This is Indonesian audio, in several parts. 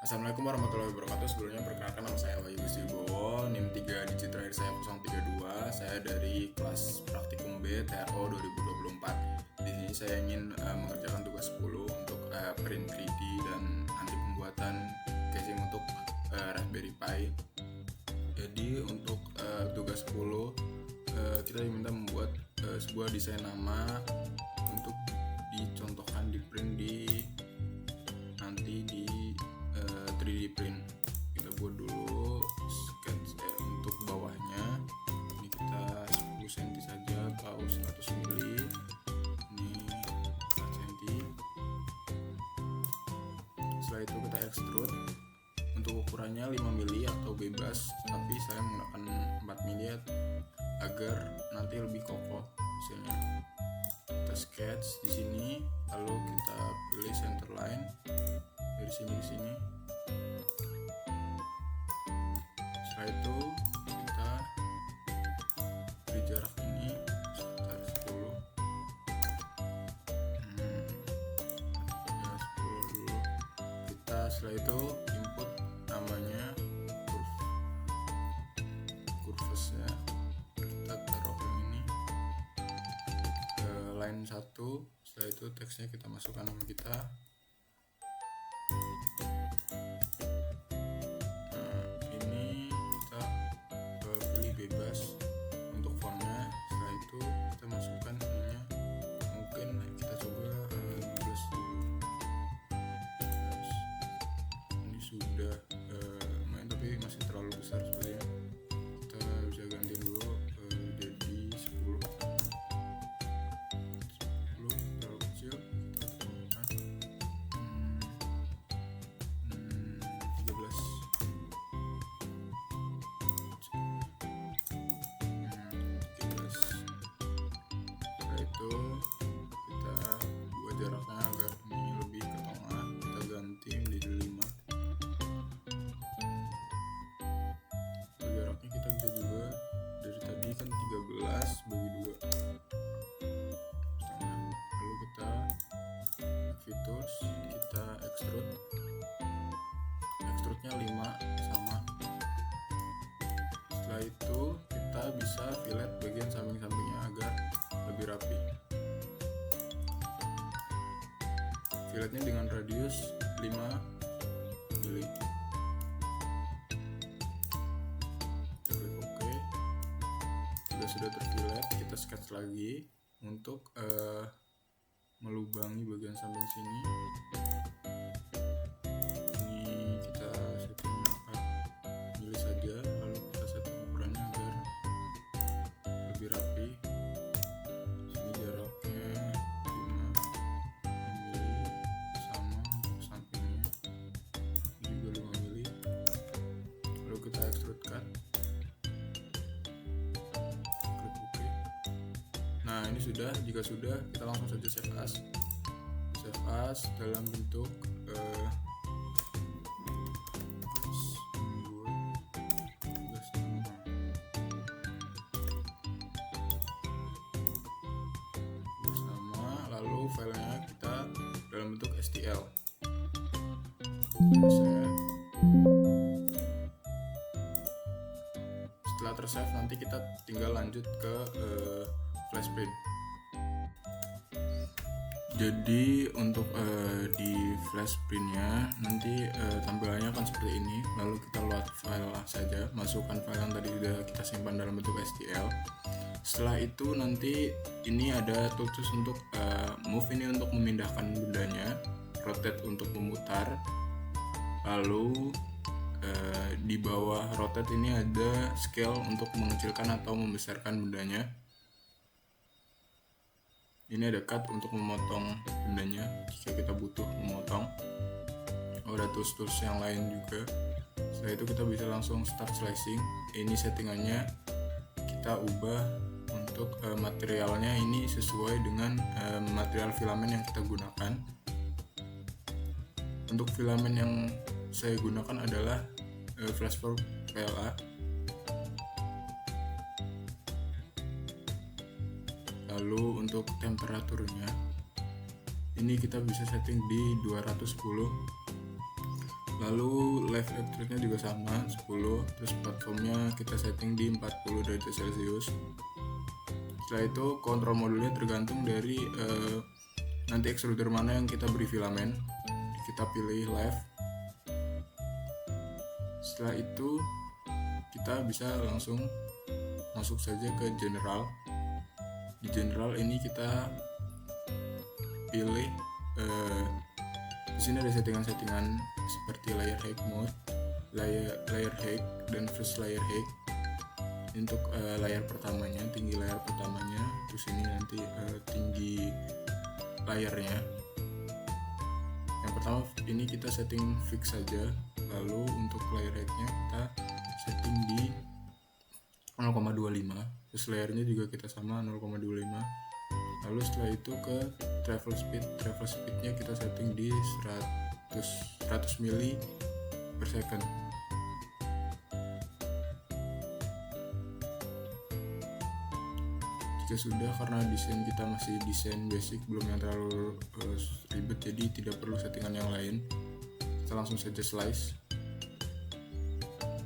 Assalamualaikum warahmatullahi wabarakatuh. Sebelumnya perkenalkan, nama saya Wahyu Gustibowo, NIM 3 digit terakhir saya 032. Saya dari kelas praktikum B TRO 2024. Di sini saya ingin mengerjakan tugas 10 untuk print 3D dan nanti pembuatan casing untuk Raspberry Pi. Jadi untuk tugas 10 kita diminta membuat sebuah desain nama untuk dicontohkan di print nanti di 3D print. Kita buat dulu sketch untuk bawahnya. Ini kita 10 cm saja atau 100 mili. Ini 4 cm. Setelah itu kita extrude. Untuk ukurannya 5 mili atau bebas, tapi saya menggunakan 4 mili agar nanti lebih kokoh hasilnya. Kita sketch di sini, lalu kita pilih center line dari sini ke sini. Setelah itu kita beri jarak ini sekitar 10. Ya 10 dulu. Kita setelah itu input namanya curves ya. Kita taruh yang ini ke line 1. Setelah itu teksnya kita masukkan nama kita. Ini kita pilih bebas untuk fontnya. Setelah itu kita masukkan ininya, mungkin kita coba 15 dulu. Ini sudah lumayan, tapi masih terlalu besar sebenarnya. Kita bisa ganti dulu jadi 10 terlalu kecil. Kita tambahkan 13. Setelah itu kita buat jaraknya agar ini lebih ke tengah. Kita ganti menjadi 5. Untuk jaraknya kita bisa juga dari tadi kan 13 bagi 2 setengah. Lalu kita features, kita extrude. Extrude nya 5 sama. Setelah itu kita bisa fillet bagian samping-sampingnya agar lebih rapi. Filletnya dengan radius 5 mili. Kita klik OK. Jika sudah terfillet, kita sketch lagi untuk melubangi bagian samping sini. Ini kita setting 4 mili saja, lalu kita setting ukurannya agar lebih rapi. Sini jaraknya 5 mili sama untuk sampingnya. Ini juga 5 mili. Lalu kita extrude cut. Klik OK. Nah, ini sudah. Jika sudah, kita langsung saja save as. Save as dalam bentuk lalu filenya kita dalam bentuk STL. Setelah tersave, nanti kita tinggal lanjut ke flash print. Jadi untuk di flash printnya nanti tampilannya akan seperti ini. Lalu kita load file saja, masukkan file yang tadi sudah kita simpan dalam bentuk STL. Setelah itu nanti ini ada tools untuk move, ini untuk memindahkan bendanya, rotate untuk memutar. Lalu di bawah rotate ini ada scale untuk mengecilkan atau membesarkan bendanya. Ini ada cut untuk memotong bendanya jika kita butuh memotong. Ada tools yang lain juga. Setelah itu kita bisa langsung start slicing. Ini settingannya kita ubah untuk materialnya ini sesuai dengan material filamen yang kita gunakan. Untuk filamen yang saya gunakan adalah Flashform PLA. Lalu untuk temperaturnya ini kita bisa setting di 210 Lalu live electricnya juga sama 10. Terus platformnya kita setting di 40 derajat Celcius. Setelah itu kontrol modulnya tergantung dari nanti extruder mana yang kita beri filamen. Kita pilih live. Setelah itu kita bisa langsung masuk saja ke general. Di general ini kita pilih di sini ada settingan-settingan seperti layer height mode, layer height dan first layer height. Untuk layar pertamanya, tinggi layar pertamanya, terus ini nanti tinggi layarnya. Yang pertama ini kita setting fix saja. Lalu untuk layer height-nya kita setting di 0,25. Terus layarnya juga kita sama 0,25. Lalu setelah itu ke travel speednya kita setting di 100 mili per second. Jika sudah, karena desain kita masih desain basic, belum yang terlalu ribet, jadi tidak perlu settingan yang lain. Kita langsung saja slice.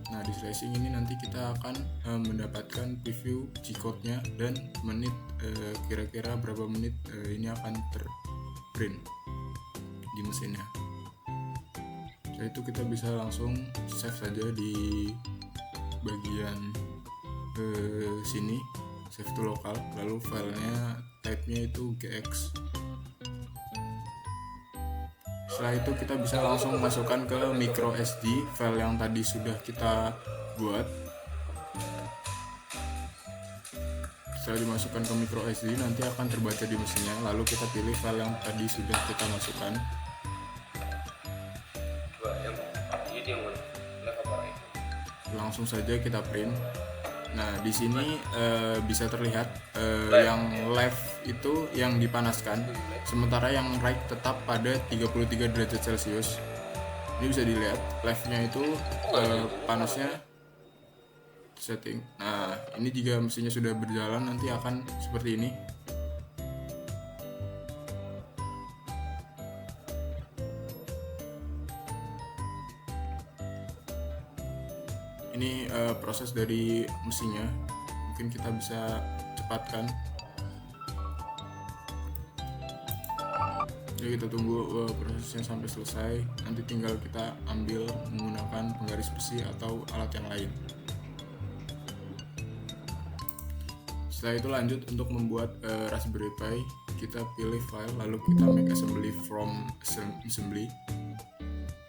Nah, di slicing ini nanti kita akan mendapatkan preview G-code-nya dan menit, kira-kira berapa menit ini akan terprint di mesinnya. Setelah itu kita bisa langsung save saja di bagian sini, save to lokal. Lalu filenya type-nya itu GX. Setelah itu kita bisa langsung masukkan ke micro SD file yang tadi sudah kita buat. Setelah dimasukkan ke micro SD nanti akan terbaca di mesinnya. Lalu kita pilih file yang tadi sudah kita masukkan. Langsung saja kita print. Nah, di sini bisa terlihat yang left itu yang dipanaskan, sementara yang right tetap pada 33 derajat Celcius. Ini bisa dilihat left-nya itu panasnya setting. Nah, ini jika mesinnya sudah berjalan nanti akan seperti ini. Ini proses dari mesinnya, mungkin kita bisa cepatkan. Jadi kita tunggu prosesnya sampai selesai. Nanti tinggal kita ambil menggunakan penggaris besi atau alat yang lain. Setelah itu lanjut untuk membuat Raspberry Pi. Kita pilih file, lalu kita make assembly from assembly.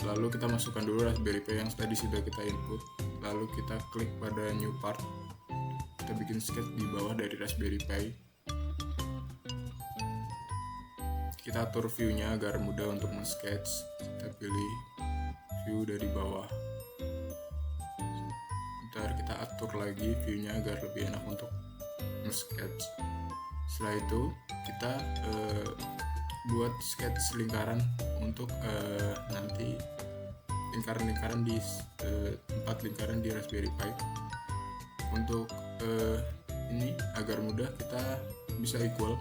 Lalu kita masukkan dulu Raspberry Pi yang tadi sudah kita input. Lalu kita klik pada new part. Kita bikin sketch di bawah dari Raspberry Pi. Kita atur view-nya agar mudah untuk men-sketch. Kita pilih view dari bawah. Ntar kita atur lagi view-nya agar lebih enak untuk men-sketch. Setelah itu kita buat sketch lingkaran untuk nanti lingkaran-lingkaran di tempat lingkaran di Raspberry Pi. Untuk ini agar mudah kita bisa equal.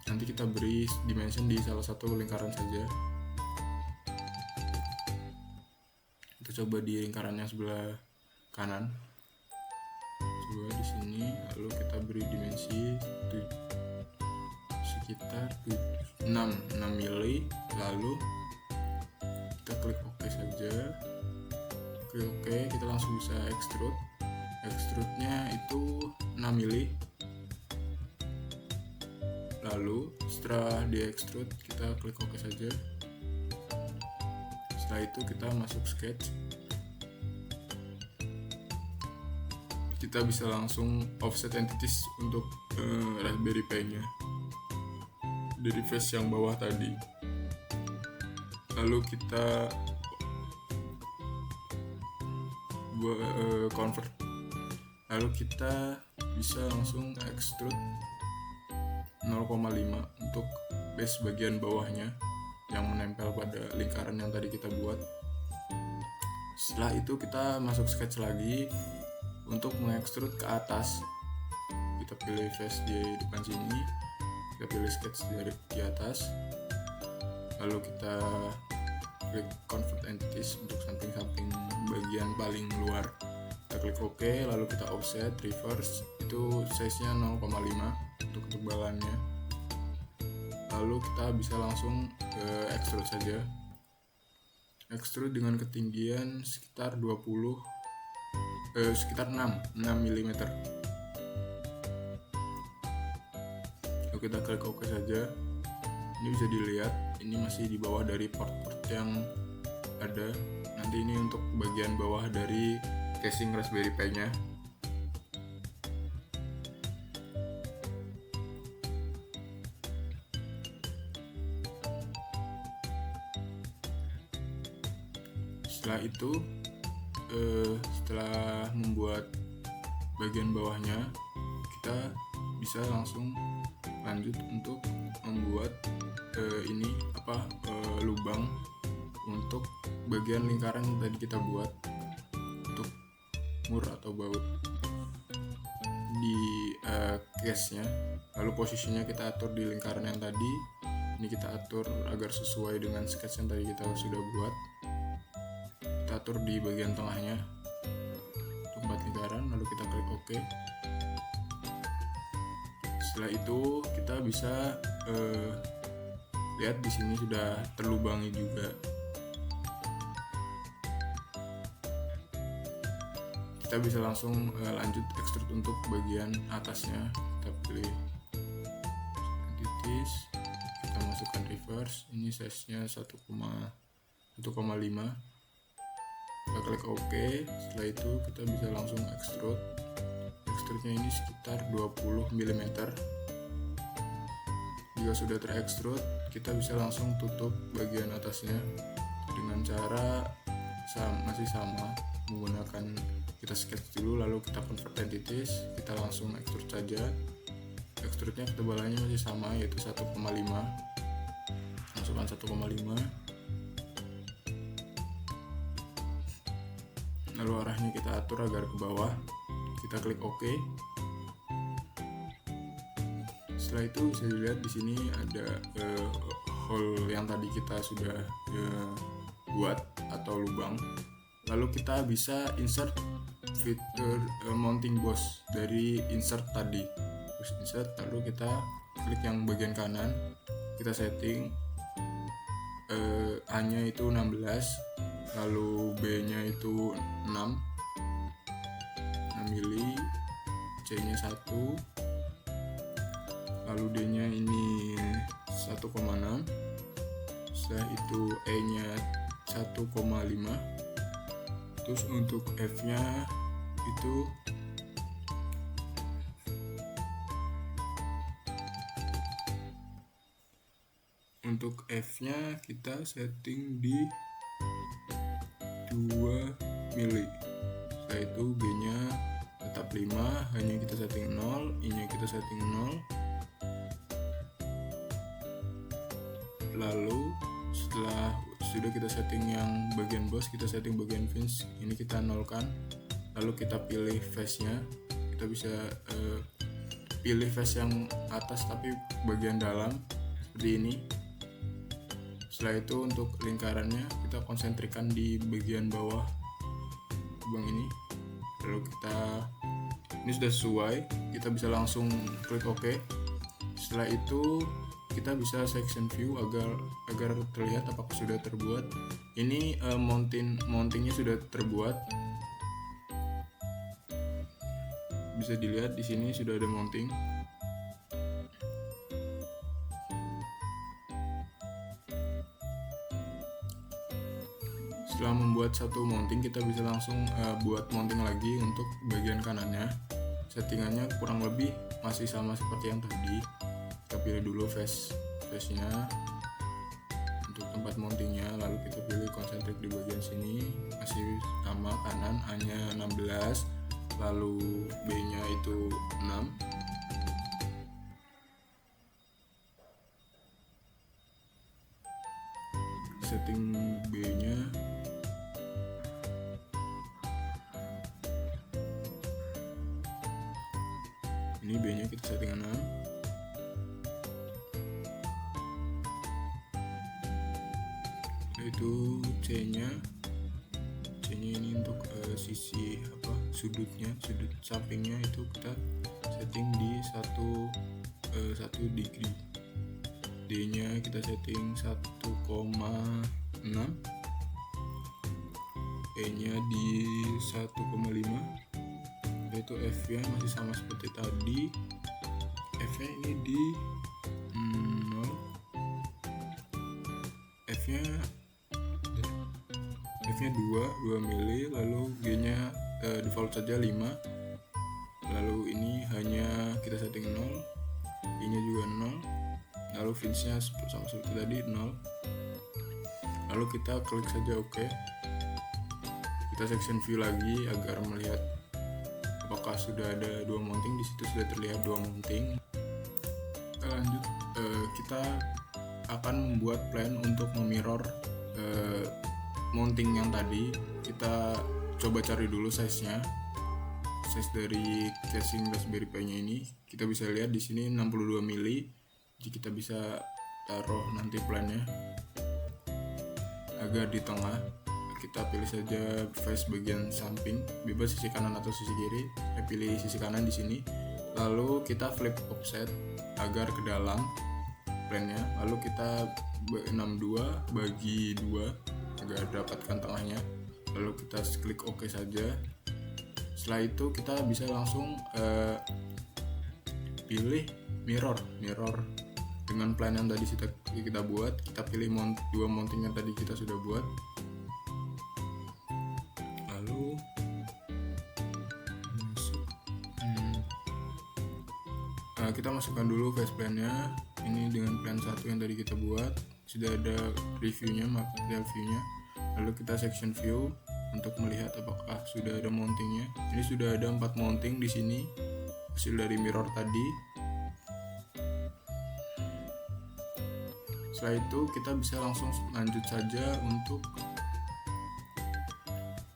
Nanti kita beri dimension di salah satu lingkaran saja. Kita coba di lingkaran yang sebelah kanan. Coba di sini, lalu kita beri dimensi sekitar 6 mili. Lalu kita klik OK saja. Klik OK, kita langsung bisa extrude. Extrude-nya itu 6 mili. Lalu setelah di extrude kita klik OK saja. Setelah itu kita masuk sketch. Kita bisa langsung offset entities untuk Raspberry Pi-nya dari face yang bawah tadi. Lalu kita convert. Lalu kita bisa langsung extrude 0,5 untuk base bagian bawahnya yang menempel pada lingkaran yang tadi kita buat. Setelah itu kita masuk sketch lagi untuk mengekstrud ke atas. Kita pilih face di depan sini, kita pilih sketch dari di atas, lalu kita klik convert entities untuk samping-samping bagian paling luar. Kita klik OK, lalu kita offset, reverse, itu size-nya 0,5 untuk ketebalannya. Lalu kita bisa langsung ke extrude saja. Extrude dengan ketinggian sekitar 6 mm. Lalu kita klik OK saja. Ini bisa dilihat, ini masih di bawah dari port-port yang ada. Nanti ini untuk bagian bawah dari casing Raspberry Pi-nya. Setelah itu, setelah membuat bagian bawahnya, kita bisa langsung lanjut untuk membuat lubang untuk bagian lingkaran yang tadi kita buat untuk mur atau baut di case-nya. Lalu posisinya kita atur di lingkaran yang tadi. Ini kita atur agar sesuai dengan sketch yang tadi kita sudah buat. Kita atur di bagian tengahnya untuk 4 lingkaran, lalu kita klik OK. Setelah itu kita bisa lihat di sini sudah terlubangi juga. Kita bisa langsung lanjut extrude untuk bagian atasnya. Kita pilih entities, kita masukkan reverse. Ini size-nya 1,5. Kita klik OK. Setelah itu kita bisa langsung extrude. Extrude-nya ini sekitar 20 mm. Jika sudah terextrude, kita bisa langsung tutup bagian atasnya dengan cara masih sama, menggunakan kita sketch dulu, lalu kita convert entities, kita langsung extrude saja. Extrude-nya ketebalannya masih sama, yaitu 1,5. Masukkan 1,5. Lalu arahnya kita atur agar ke bawah. Kita klik OK. Setelah itu bisa dilihat di sini ada hole yang tadi kita sudah buat atau lubang. Lalu kita bisa insert fitur mounting boss dari insert tadi. Terus insert, lalu kita klik yang bagian kanan, kita setting A-nya itu 16, lalu B-nya itu 6 mili, C-nya 1, lalu D-nya ini 1,6, setelah itu E-nya 1,5, terus untuk F-nya itu kita setting di 2 mili. Setelah itu B-nya tetap 5, hanya kita setting 0, I-nya kita setting 0. Lalu setelah sudah kita setting yang bagian boss, kita setting bagian fins, ini kita nolkan. Lalu kita pilih face-nya, kita bisa pilih face yang atas tapi bagian dalam seperti ini. Setelah itu untuk lingkarannya kita konsentrikan di bagian bawah lubang ini. Lalu ini sudah sesuai, kita bisa langsung klik OK. Setelah itu kita bisa section view agar terlihat apakah sudah terbuat. Ini mountingnya sudah terbuat. Bisa dilihat di sini sudah ada mounting. Setelah membuat satu mounting, kita bisa langsung buat mounting lagi untuk bagian kanannya. Settingannya kurang lebih masih sama seperti yang tadi. Kita pilih dulu face-nya untuk tempat mountingnya, lalu kita pilih konsentrik di bagian sini, masih sama kanan, A-nya 16, lalu B-nya itu 6. Setting B-nya ini, B-nya kita setting 6. itu C nya ini untuk sisi sudut sampingnya itu kita setting di 1 degree. D nya kita setting 1,6, E nya di 1,5, yaitu F nya masih sama seperti tadi. F nya ini di 0, F nya 2 mili, lalu G nya default saja 5, lalu ini hanya kita setting 0, I nya juga 0, lalu fins nya sama seperti tadi 0, lalu kita klik saja OK. Kita section view lagi agar melihat apakah sudah ada 2 mounting. Di situ sudah terlihat 2 mounting. Lanjut, kita akan membuat plan untuk memirror mounting yang tadi. Kita coba cari dulu size dari casing Raspberry Pi nya ini. Kita bisa lihat di sini 62 mili. Jadi kita bisa taruh nanti plannya agar di tengah. Kita pilih saja face bagian samping, bebas sisi kanan atau sisi kiri. Saya pilih sisi kanan di sini. Lalu kita flip offset agar ke dalam plannya. Lalu kita 62 bagi 2 agar dapatkan tengahnya. Lalu kita klik OK saja. Setelah itu kita bisa langsung pilih mirror dengan plan yang tadi kita buat. Kita pilih 2 mounting yang tadi kita sudah buat. Lalu kita masukkan dulu face plan-nya. Ini dengan plan 1 yang tadi kita buat. Sudah ada reviewnya, material view-nya. Lalu kita section view untuk melihat apakah sudah ada mountingnya. Ini sudah ada 4 mounting di sini, hasil dari mirror tadi. Setelah itu kita bisa langsung lanjut saja untuk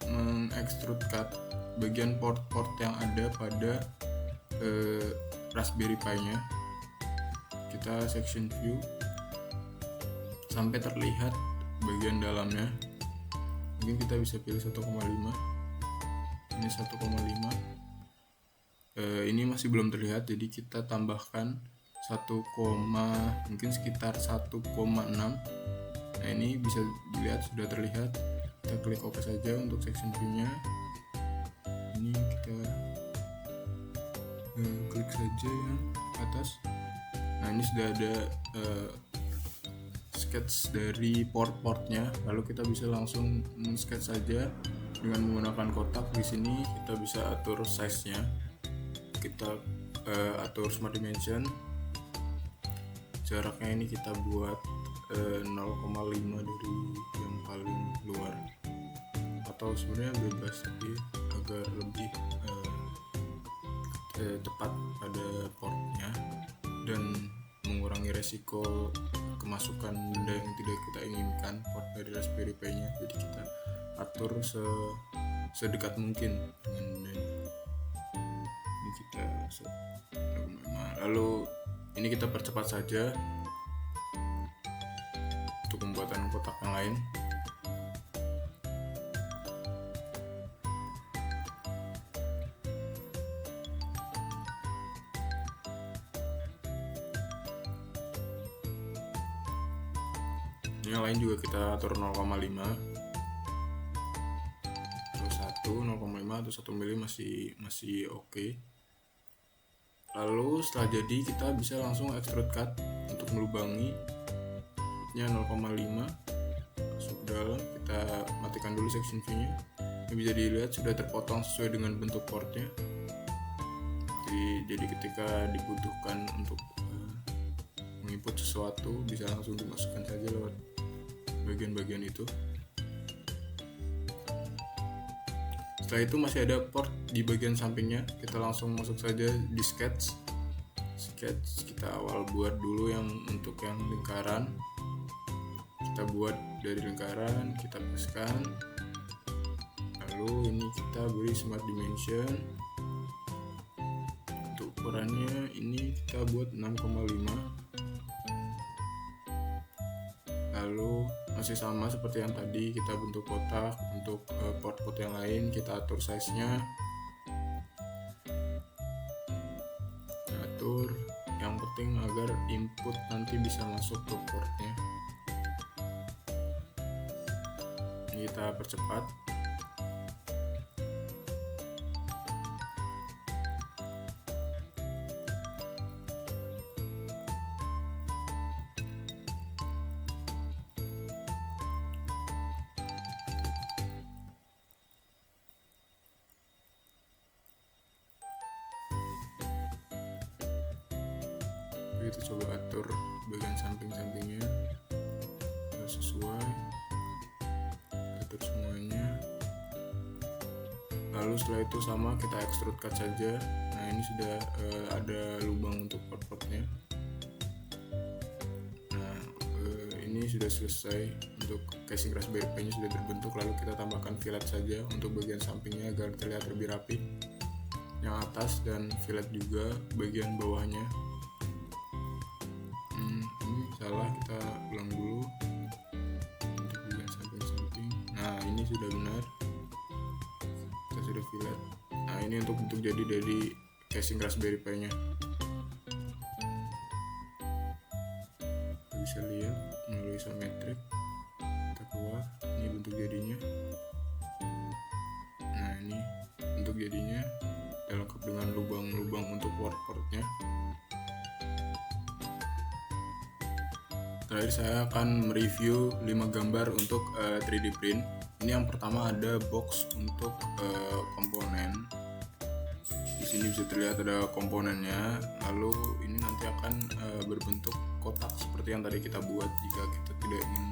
mengextrude cut bagian port-port yang ada pada Raspberry Pi nya. Kita section view sampai terlihat bagian dalamnya. Mungkin kita bisa pilih 1,5. Ini 1,5. Ini masih belum terlihat, jadi kita tambahkan 1, mungkin sekitar 1,6. Nah, ini bisa dilihat sudah terlihat. Kita klik OK saja untuk section view-nya. Ini kita klik saja yang atas. Nah, ini sudah ada sketch dari port-portnya. Lalu kita bisa langsung sketch saja dengan menggunakan kotak. Di sini kita bisa atur size-nya. Kita atur smart dimension. Jaraknya ini kita buat 0,5 dari yang paling luar, atau sebenarnya bebas, tapi agar lebih tepat pada portnya dan mengurangi resiko kemasukan benda yang tidak kita inginkan port dari Raspberry Pi nya. Jadi kita atur sedekat mungkin dengan benda ini. Kita lalu ini kita percepat saja untuk pembuatan kotak yang lain. Yang lain juga kita atur 0,5 atau 0,5 atau 1 mili masih oke. Lalu setelah jadi kita bisa langsung extrude cut untuk melubangi nya 0,5 masuk ke dalam. Kita matikan dulu section view-nya. Ini bisa dilihat sudah terpotong sesuai dengan bentuk portnya. Jadi ketika dibutuhkan untuk menginput sesuatu bisa langsung dimasukkan saja lewat bagian-bagian itu. Setelah itu masih ada port di bagian sampingnya. Kita langsung masuk saja di sketch. Kita awal buat dulu yang untuk yang lingkaran. Kita buat dari lingkaran, kita paskan. Lalu ini kita beri smart dimension. Untuk ukurannya ini kita buat 6,5. Lalu masih sama seperti yang tadi, kita bentuk kotak. Untuk port-port yang lain kita atur size-nya, kita atur. Yang penting agar input nanti bisa masuk ke portnya. Ini kita percepat. Kita coba atur bagian samping-sampingnya biar sesuai, atur semuanya. Lalu setelah itu sama kita extrude cut saja. Nah ini sudah ada lubang untuk port-portnya. Nah ini sudah selesai, untuk casing Raspberry Pi nya sudah terbentuk. Lalu kita tambahkan fillet saja untuk bagian sampingnya agar terlihat lebih rapi, yang atas, dan fillet juga bagian bawahnya. Salah, kita ulang dulu untuk bagian samping-samping. Nah ini sudah benar, kita sudah fillet. Nah ini untuk bentuk jadi dari casing Raspberry Pi nya. Kita bisa lihat melalui isometrik, kita keluar, ini bentuk jadinya. Nah ini bentuk jadinya, lengkap dengan lubang-lubang untuk port-portnya. Terakhir saya akan mereview 5 gambar untuk 3D print. Ini yang pertama ada box untuk komponen. Di sini bisa terlihat ada komponennya. Lalu ini nanti akan berbentuk kotak seperti yang tadi kita buat. Jika kita tidak ingin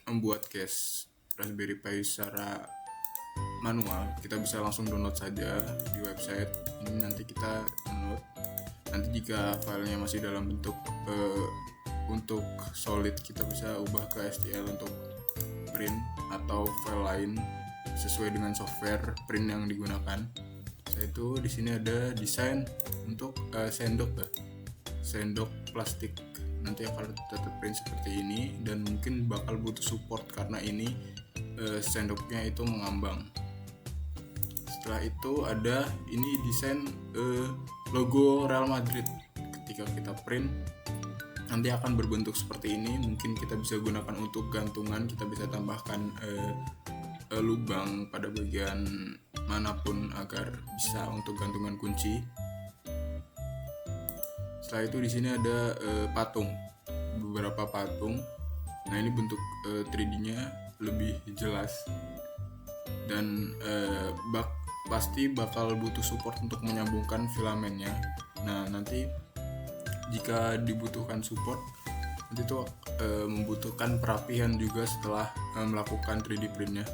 membuat case Raspberry Pi secara manual, kita bisa langsung download saja di website. Ini nanti kita download. Nanti jika filenya masih dalam bentuk untuk solid, kita bisa ubah ke STL untuk print atau file lain sesuai dengan software print yang digunakan. Setelah itu di sini ada desain untuk sendok plastik. Nanti akan tetap print seperti ini, dan mungkin bakal butuh support karena ini sendoknya itu mengambang. Setelah itu ada ini desain logo Real Madrid. Ketika kita print nanti akan berbentuk seperti ini. Mungkin kita bisa gunakan untuk gantungan, kita bisa tambahkan lubang pada bagian manapun agar bisa untuk gantungan kunci. Setelah itu di sini ada beberapa patung. Nah ini bentuk 3D-nya lebih jelas, dan pasti bakal butuh support untuk menyambungkan filamennya. Nah nanti jika dibutuhkan support, nanti itu membutuhkan perapian juga setelah melakukan 3D printnya.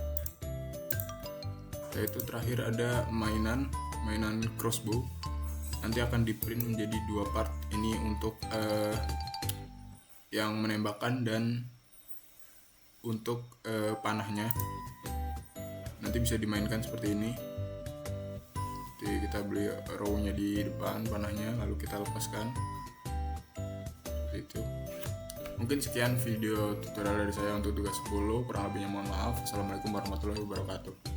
Yaitu terakhir ada mainan crossbow. Nanti akan di print menjadi 2 part. Ini untuk yang menembakkan dan untuk panahnya. Nanti bisa dimainkan seperti ini. Jadi kita beli row-nya di depan, panahnya, lalu kita lepaskan. Seperti itu. Mungkin sekian video tutorial dari saya untuk tugas 10. Kurang lebihnya mohon maaf. Assalamualaikum warahmatullahi wabarakatuh.